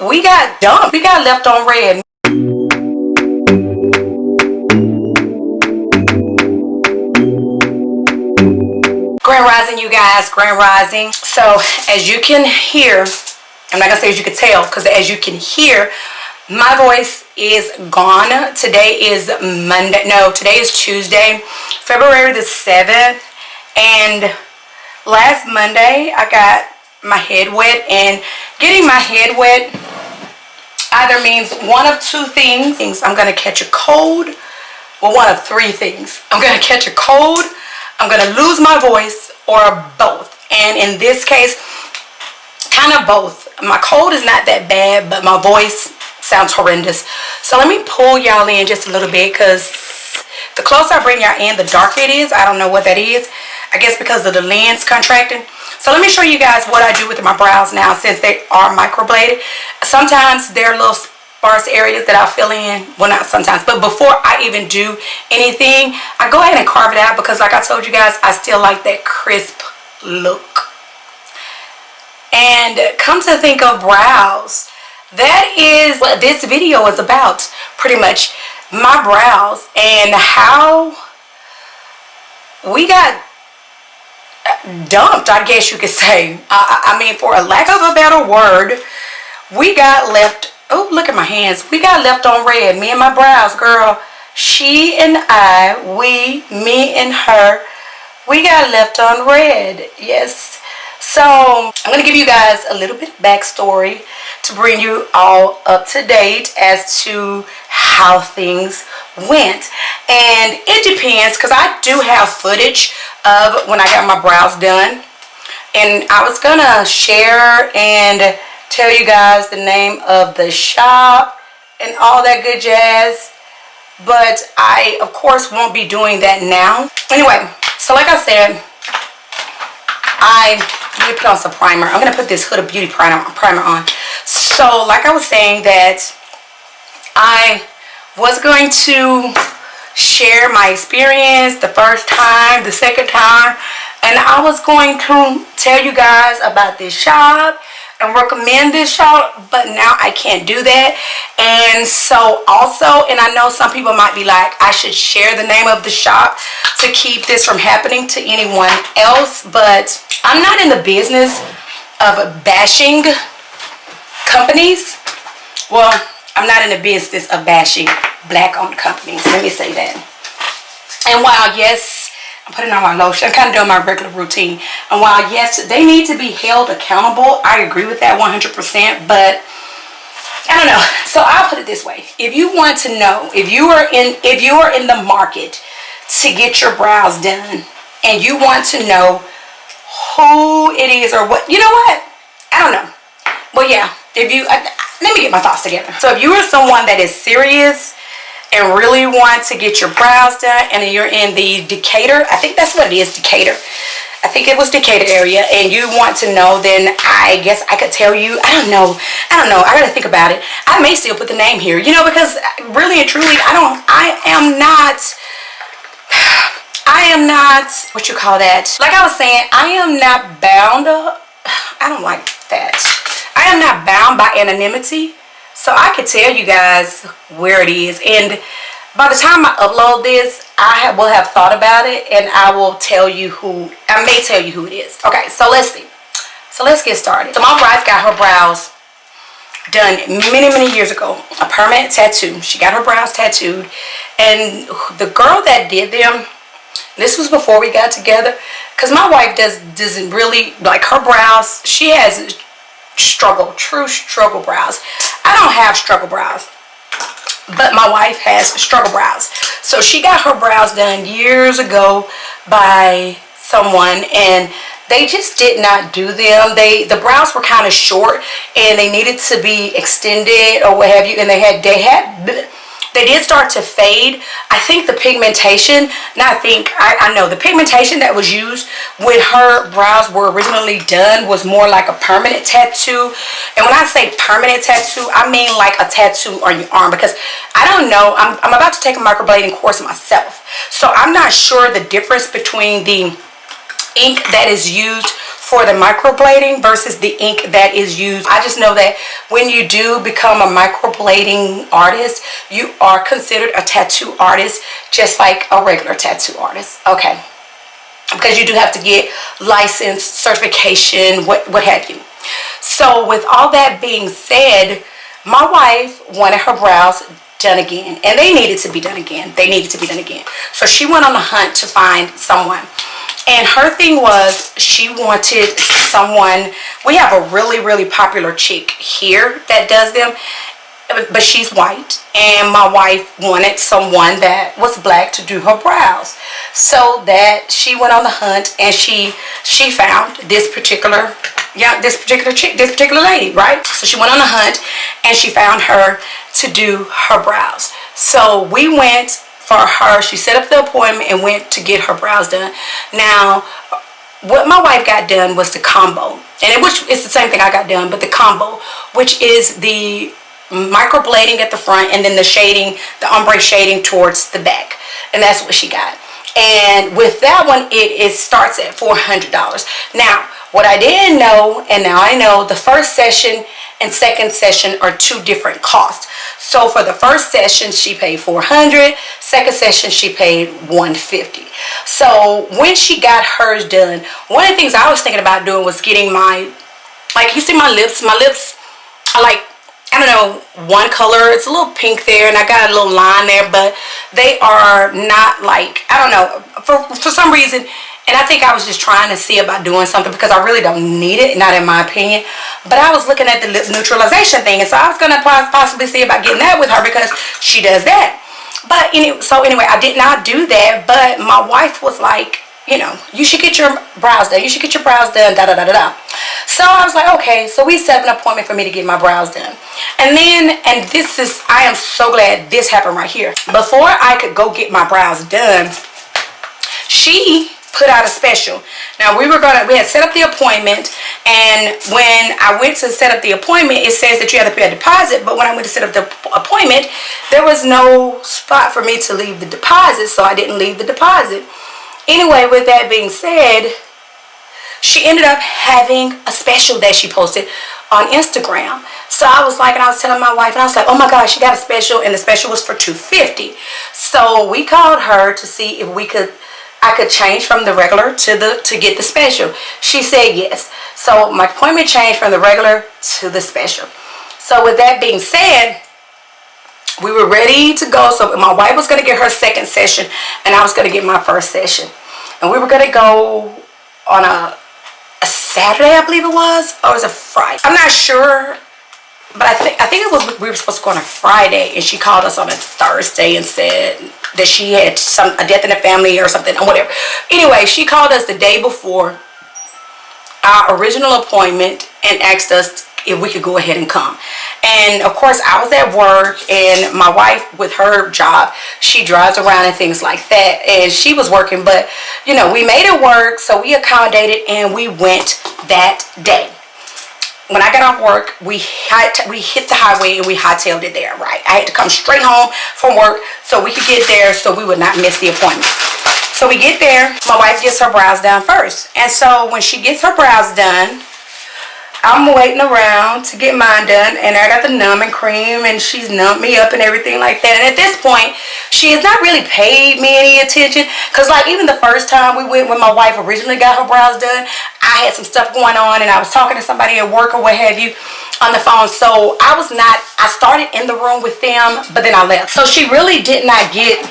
We got dumped. We got left on red. Grand Rising, you guys. Grand Rising. So, as you can hear, I'm not going to say as you can tell, because as you can hear, my voice is gone. Today is Monday. No, today is Tuesday, February the 7th. And last Monday, I got my head wet. And getting my head wet either means one of two things. I'm going to catch a cold. Well, one of three things. I'm going to catch a cold, I'm going to lose my voice, or both. And in this case, kind of both. My cold is not that bad, but my voice sounds horrendous. So let me pull y'all in just a little bit, because the closer I bring y'all in, the darker it is. I don't know what that is. I guess because of the lens contracting. So let me show you guys what I do with my brows now, since they are microbladed. Sometimes there are little sparse areas that I fill in. Well, not sometimes, but before I even do anything, I go ahead and carve it out, because like I told you guys, I still like that crisp look. And come to think of brows, that is what this video is about, pretty much. My brows and how we got dumped, I guess you could say. I mean, for a lack of a better word, we got left. Oh, look at my hands. We got left on red. Me and my brows, girl. She and I, me and her, we got left on red. Yes. So I'm going to give you guys a little bit of backstory to bring you all up to date as to how things went. And it depends, because I do have footage of when I got my brows done. And I was going to share and tell you guys the name of the shop and all that good jazz. But I, of course, won't be doing that now. Anyway, so like I said, let me put on some primer. I'm going to put this Huda Beauty primer on. So, like I was saying, that I was going to share my experience the first time, the second time, and I was going to tell you guys about this shop and recommend this shop, but now I can't do that. And so also, and I know some people might be like, I should share the name of the shop to keep this from happening to anyone else, but I'm not in the business of bashing companies. Well, I'm not in the business of bashing black-owned companies. Let me say that. And while, yes, I'm putting on my lotion, I'm kind of doing my regular routine. And while, yes, they need to be held accountable, I agree with that 100%. But I don't know. So I'll put it this way: if you want to know, if you are in the market to get your brows done, and you want to know who it is or what, you know what? I don't know. Well, yeah. Let me get my thoughts together. So if you are someone that is serious and really want to get your brows done, and you're in the Decatur, I think that's what it is, Decatur. I think it was Decatur area, and you want to know, then I guess I could tell you. I don't know. I gotta think about it. I may still put the name here, you know, because really and truly, I am not, what you call that? Like I was saying, I am not bound. I don't like that. I am not bound by anonymity, so I could tell you guys where it is, and by the time I upload this, I will have thought about it, and I will tell you who. I may tell you who it is. Okay, so let's see. So let's get started. So my bride got her brows done many years ago. A permanent tattoo. She got her brows tattooed, and the girl that did them, this was before we got together, because my wife doesn't really like her brows. She has true struggle brows. I don't have struggle brows, but my wife has struggle brows. So she got her brows done years ago by someone, and they just did not do them. The brows were kind of short, and they needed to be extended or what have you, and they did start to fade. I think the pigmentation, I know the pigmentation that was used when her brows were originally done was more like a permanent tattoo. And when I say permanent tattoo, I mean like a tattoo on your arm, because I don't know, I'm about to take a microblading course myself, so I'm not sure the difference between the ink that is used for the microblading versus the ink that is used. I just know that when you do become a microblading artist, you are considered a tattoo artist just like a regular tattoo artist. Okay, because you do have to get license, certification, what have you. So with all that being said, my wife wanted her brows done again, and they needed to be done again. So she went on a hunt to find someone, and her thing was she wanted someone. We have a really popular chick here that does them, but she's white, and my wife wanted someone that was black to do her brows. So that she went on the hunt, and she found this particular chick, this particular lady, right? So she went on a hunt, and she found her to do her brows. So we went for her. She set up the appointment and went to get her brows done. Now, what my wife got done was the combo, and it's the same thing I got done, but the combo, which is the microblading at the front and then the shading, the ombre shading towards the back, and that's what she got. And with that one, it starts at $400. Now, what I didn't know, and now I know, the first session and second session are two different costs. So for the first session, she paid $400. Second session, she paid $150. So when she got hers done, one of the things I was thinking about doing was getting my, like, you see my lips are like, I don't know, one color. It's a little pink there, and I got a little line there, but they are not like, I don't know, for some reason. And I think I was just trying to see about doing something because I really don't need it, not in my opinion. But I was looking at the lip neutralization thing, and so I was going to possibly see about getting that with her because she does that. But so anyway, I did not do that, but my wife was like, you know, you should get your brows done. You should get your brows done, da-da-da-da-da. So I was like, okay. So we set an appointment for me to get my brows done. And then, I am so glad this happened right here. Before I could go get my brows done, she put out a special. Now we had set up the appointment, and when I went to set up the appointment, it says that you have to pay a deposit, but when I went to set up the appointment, there was no spot for me to leave the deposit, so I didn't leave the deposit. Anyway, with that being said, she ended up having a special that she posted on Instagram. So I was like, and I was telling my wife, and I was like, oh my gosh, she got a special, and the special was for $250. So we called her to see if I could change from the regular to get the special. She said yes. So my appointment changed from the regular to the special. So with that being said, we were ready to go. So my wife was going to get her second session, and I was going to get my first session. And we were going to go on a Saturday, I believe it was, or it was a Friday. I'm not sure, but I think it was, we were supposed to go on a Friday, and she called us on a Thursday and said that she had a death in the family or something, or whatever. Anyway, she called us the day before our original appointment and asked us if we could go ahead and come. And of course, I was at work, and my wife, with her job, she drives around and things like that, and she was working, but you know, we made it work, so we accommodated, and we went that day. When I got off work, we hit the highway and we hightailed it there, right? I had to come straight home from work so we could get there, so we would not miss the appointment. So we get there, my wife gets her brows done first. And so when she gets her brows done, I'm waiting around to get mine done, and I got the numbing cream, and she's numbed me up and everything like that. And at this point, she has not really paid me any attention, because like even the first time we went, when my wife originally got her brows done, I had some stuff going on, and I was talking to somebody at work or what have you on the phone. So I started in the room with them, but then I left. So she really did not get,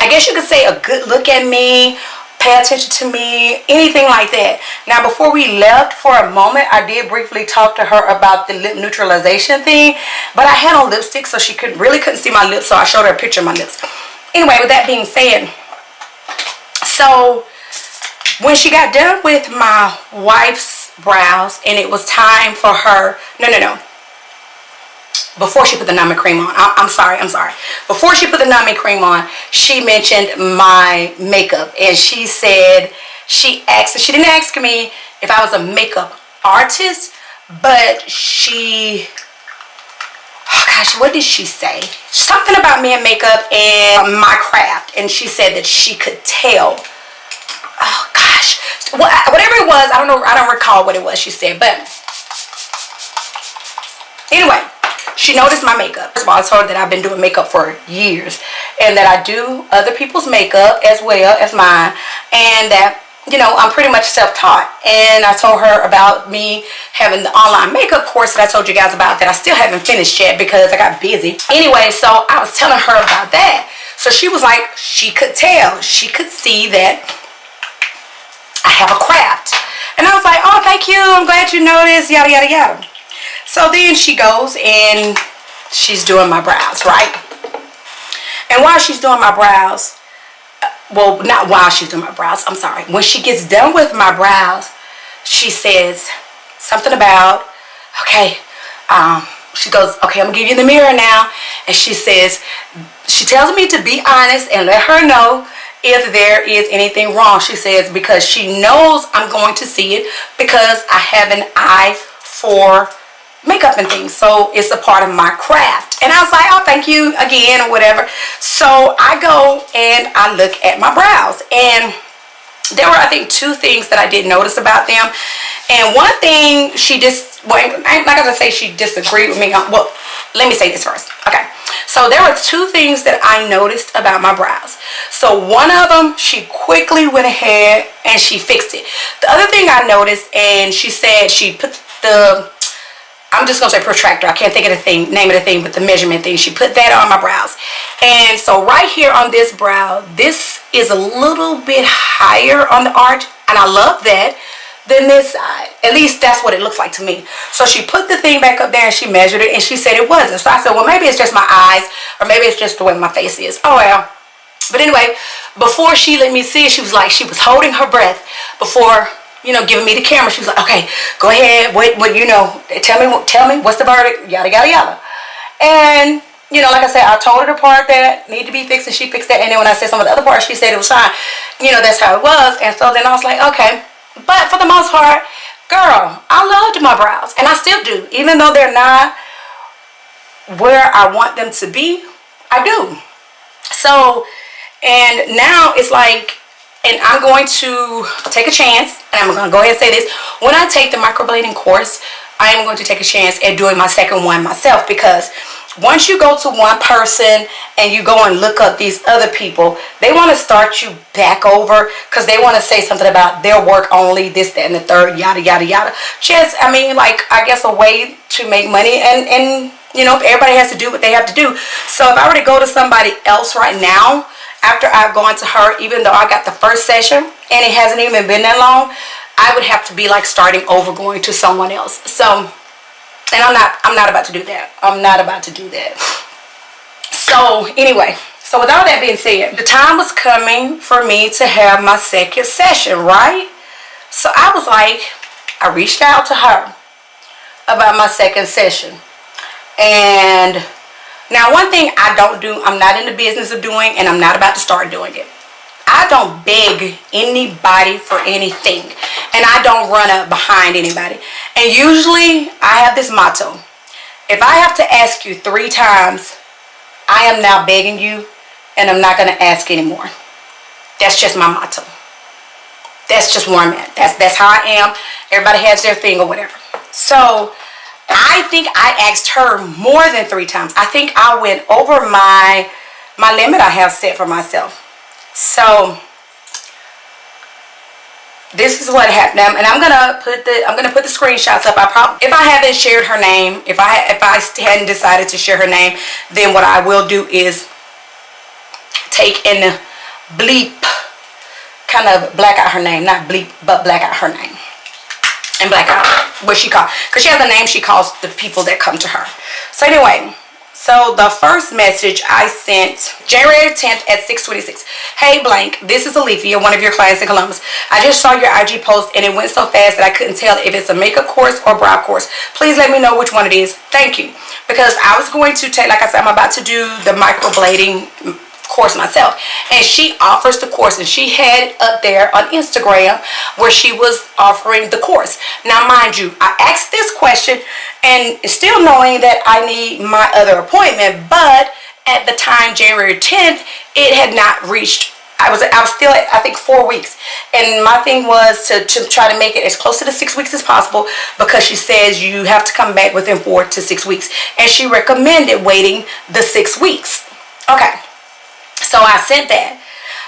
I guess you could say, a good look at me, pay attention to me, anything like that. Now, before we left, for a moment, I did briefly talk to her about the lip neutralization thing, but I had on lipstick, so she really couldn't see my lips, so I showed her a picture of my lips. Anyway, with that being said, so when she got done with my wife's brows, and it was time for her, before she put the numbing cream on, I'm sorry. Before she put the numbing cream on, she mentioned my makeup, and she said, she didn't ask me if I was a makeup artist, but oh gosh, what did she say? Something about me and makeup and my craft, and she said that she could tell. Oh gosh, whatever it was, I don't know, I don't recall what it was she said, but anyway, she noticed my makeup. First of all, I told her that I've been doing makeup for years and that I do other people's makeup as well as mine, and that, you know, I'm pretty much self-taught. And I told her about me having the online makeup course that I told you guys about that I still haven't finished yet because I got busy. Anyway, so I was telling her about that. So she was like, she could tell, she could see that I have a craft. And I was like, oh, thank you, I'm glad you noticed, yada, yada, yada. So then she goes and she's doing my brows, right? And while she's doing my brows, well, not while she's doing my brows, I'm sorry. When she gets done with my brows, she says something about, okay, she goes, okay, I'm gonna give you the mirror now. And she says, she tells me to be honest and let her know if there is anything wrong. She says, because she knows I'm going to see it because I have an eye for makeup and things, so it's a part of my craft. And I was like, oh, thank you again, or whatever. So I go and I look at my brows, and there were, I think, 2 things that I did notice about them. And one thing she just, well, I'm not gonna say she disagreed with me on, well, let me say this first. Okay, so there were 2 things that I noticed about my brows. So one of them, she quickly went ahead and she fixed it. The other thing I noticed, and she said she put the, I'm just gonna say protractor, I can't think of the thing, name of the thing, but the measurement thing, she put that on my brows. And so right here on this brow, this is a little bit higher on the arch, and I love that, than this side. At least that's what it looks like to me. So she put the thing back up there and she measured it, and she said it wasn't. So I said, well, maybe it's just my eyes, or maybe it's just the way my face is. Oh well. But anyway, before she let me see it, she was like, she was holding her breath before, you know, giving me the camera. She was like, okay, go ahead, what, you know, tell me, what's the verdict, yada, yada, yada. And, you know, like I said, I told her the part that needed to be fixed, and she fixed that. And then when I said some of the other parts, she said it was fine. You know, that's how it was. And so then I was like, okay. But for the most part, girl, I loved my brows, and I still do. Even though they're not where I want them to be, I do. So, and now it's like, and I'm going to take a chance, and I'm going to go ahead and say this. When I take the microblading course, I am going to take a chance at doing my second one myself, because once you go to one person and you go and look up these other people, they want to start you back over because they want to say something about their work only, this, that, and the third, yada, yada, yada. Just, I mean, like, I guess a way to make money, and you know, everybody has to do what they have to do. So if I were to go to somebody else right now, after I've gone to her, even though I got the first session and it hasn't even been that long, I would have to be like starting over, going to someone else. So, and I'm not about to do that. I'm not about to do that. So anyway, so with all that being said, the time was coming for me to have my second session, right? So I was like, I reached out to her about my second session. And now one thing I don't do, I'm not in the business of doing, and I'm not about to start doing it. I don't beg anybody for anything, and I don't run up behind anybody. And usually I have this motto: if I have to ask you 3 times, I am now begging you, and I'm not going to ask anymore. That's just my motto. That's just where I'm at. That's how I am. Everybody has their thing or whatever. So I think I asked her more than 3 times. I think I went over my limit I have set for myself. So this is what happened, and I'm gonna put the screenshots up. If I haven't shared her name, if I hadn't decided to share her name, then what I will do is take and bleep, kind of black out her name, not bleep, but black out her name, and black out what she called, because she has a name she calls the people that come to her. So anyway. So the first message I sent January 10th at 6:26. Hey blank, this is Alethea, one of your clients in Columbus. I just saw your IG post and it went so fast that I couldn't tell if it's a makeup course or brow course. Please let me know which one it is. Thank you. Because I was going to take, like I said, I'm about to do the microblading course myself, and she offers the course, and she had it up there on Instagram where she was offering the course. Now mind you, I asked this question and still knowing that I need my other appointment, but at the time, January 10th, it had not reached I was still at, I think, 4 weeks. And my thing was to try to make it as close to the 6 weeks as possible, because she says you have to come back within 4 to 6 weeks. And she recommended waiting the 6 weeks. Okay. So I sent that.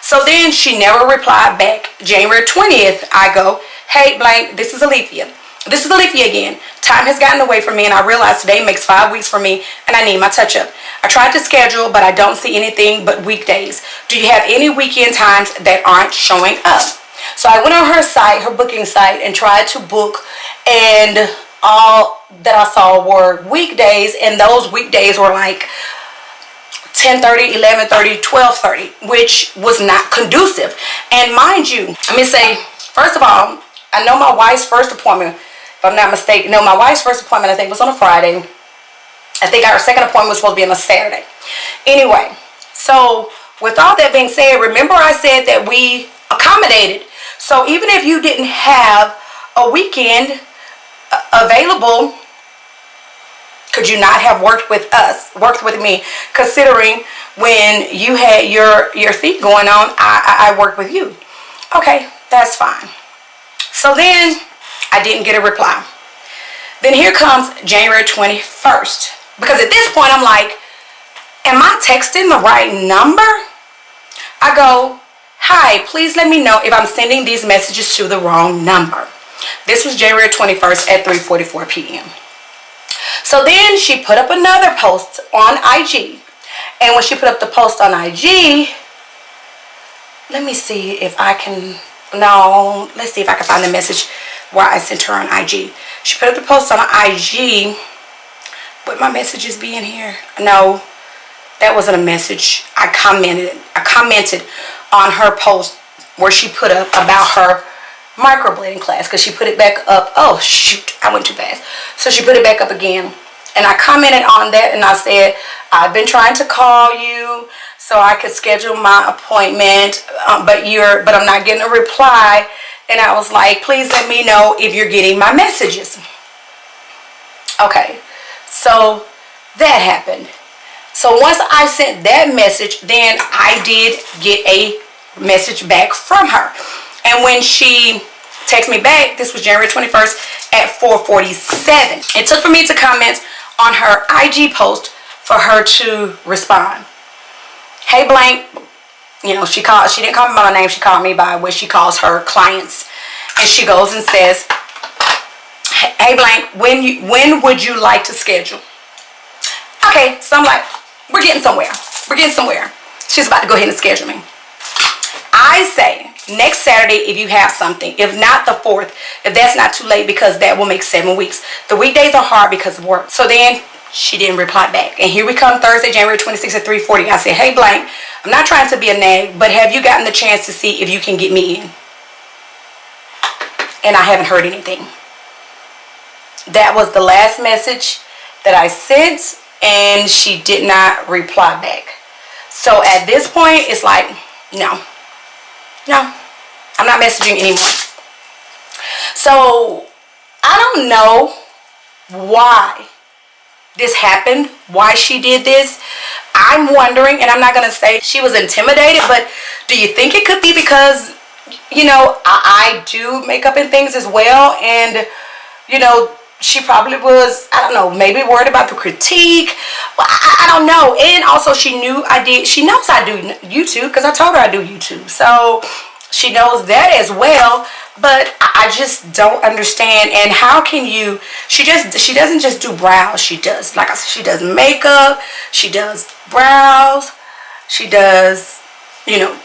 So then she never replied back. January 20th, I go, hey, blank, this is Alethea. This is Alethea again. Time has gotten away from me, and I realize today makes 5 weeks for me, and I need my touch-up. I tried to schedule, but I don't see anything but weekdays. Do you have any weekend times that aren't showing up? So I went on her site, her booking site, and tried to book, and all that I saw were weekdays, and those weekdays were like 10:30, 11:30, 12:30, which was not conducive. And mind you, let me say, first of all, I know my wife's first appointment, if I'm not mistaken, no, my wife's first appointment I think was on a Friday. I think our second appointment was supposed to be on a Saturday. Anyway, so with all that being said, remember I said that we accommodated. So even if you didn't have a weekend available, could you not have worked with me, considering when you had your thing going on, I worked with you. Okay, that's fine. So then I didn't get a reply. Then here comes January 21st. Because at this point I'm like, am I texting the right number? I go, hi, please let me know if I'm sending these messages to the wrong number. This was January 21st at 3:44 p.m. So then she put up another post on IG. And when she put up the post on IG, let me see if I can, no, let's see if I can find the message where I sent her on IG. She put up the post on IG. Would my messages be in here? No, that wasn't a message. I commented on her post where she put up about her microblading class, because she put it back up. Oh shoot, I went too fast. So she put it back up again, and I commented on that, and I said, I've been trying to call you so I could schedule my appointment, but I'm not getting a reply. And I was like, please let me know if you're getting my messages. Okay, so that happened. So once I sent that message, then I did get a message back from her. And when she texted me back, this was January 21st at 4:47. It took for me to comment on her IG post for her to respond. Hey blank, you know, she didn't call me by my name, she called me by what she calls her clients. And she goes and says, hey blank, when would you like to schedule? Okay, so I'm like, we're getting somewhere. She's about to go ahead and schedule me. I say next Saturday if you have something, if not the 4th, if that's not too late, because that will make 7 weeks. The weekdays are hard because of work. So then she didn't reply back. And here we come Thursday, January 26th at 3:40. I said, hey blank, I'm not trying to be a nag, but have you gotten the chance to see if you can get me in? And I haven't heard anything. That was the last message that I sent, and she did not reply back. So at this point, it's like, no, I'm not messaging anymore. So I don't know why this happened, why she did this. I'm wondering, and I'm not going to say she was intimidated, but do you think it could be because, you know, I do makeup and things as well, and, you know, she probably was, I don't know, maybe worried about the critique. Well, I don't know. And also she knows I do YouTube, because I told her I do YouTube. So she knows that as well. But I just don't understand. And how can you, she doesn't just do brows. She does, like I said, she does makeup, she does brows, she does, you know,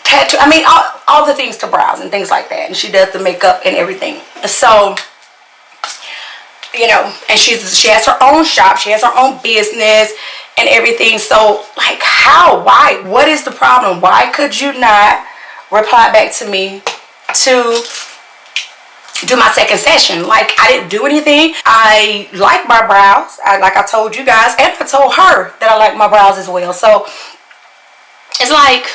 tattoo. I mean, all the things to brows and things like that. And she does the makeup and everything. So, you know, and she has her own shop, she has her own business and everything. So like, how, why, what is the problem? Why could you not reply back to me to do my second session? Like, I didn't do anything. I like my brows, like I told you guys, and I told her that I like my brows as well. So it's like,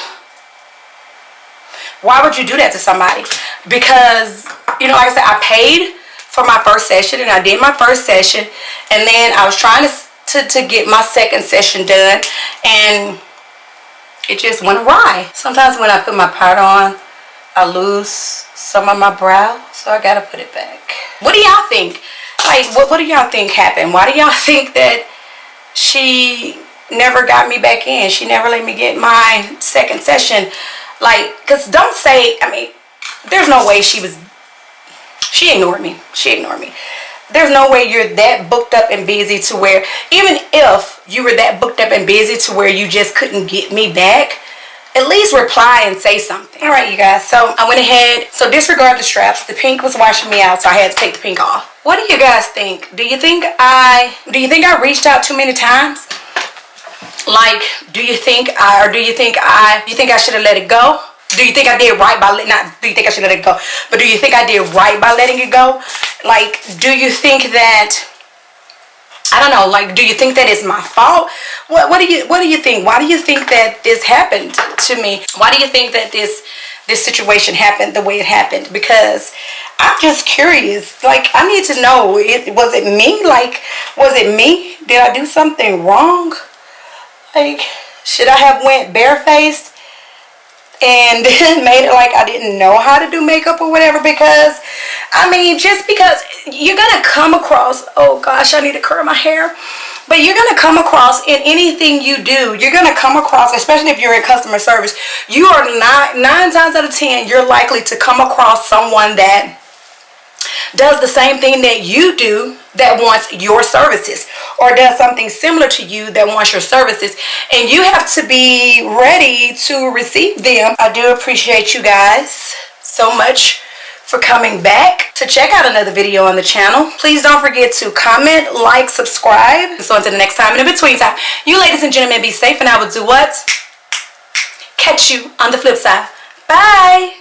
why would you do that to somebody? Because, you know, like I said, I paid for my first session, and I did my first session, and then I was trying to get my second session done, and it just went awry. Sometimes when I put my powder on, I lose some of my brow, so I gotta put it back. What do y'all think? Like, what do y'all think happened? Why do y'all think that she never got me back in? She never let me get my second session. Like, because don't say, I mean, there's no way she ignored me. She ignored me. There's no way you're that booked up and busy to where, even if you were that booked up and busy to where you just couldn't get me back, at least reply and say something. All right, you guys, so I went ahead. So disregard the straps. The pink was washing me out, so I had to take the pink off. What do you guys think? Do you think I reached out too many times? Like, do you think I should have let it go? Do you think I did right by do you think I should let it go? But do you think I did right by letting it go? Like, do you think that, I don't know, like, do you think that it's my fault? What do you think? Why do you think that this happened to me? Why do you think that this situation happened the way it happened? Because I'm just curious. Like, I need to know, was it me? Like, was it me? Did I do something wrong? Like, should I have went barefaced and made it like I didn't know how to do makeup or whatever? Because, I mean, just because you're going to come across, oh gosh, I need to curl my hair. But you're going to come across in anything you do, you're going to come across, especially if you're in customer service, you are not, 9 times out of 10, you're likely to come across someone that does the same thing that you do that wants your services, or does something similar to you that wants your services, and you have to be ready to receive them. I do appreciate you guys so much for coming back to check out another video on the channel. Please don't forget to comment, like, subscribe. So until the next time, in between time, you ladies and gentlemen, be safe, and I will do what? Catch you on the flip side. Bye.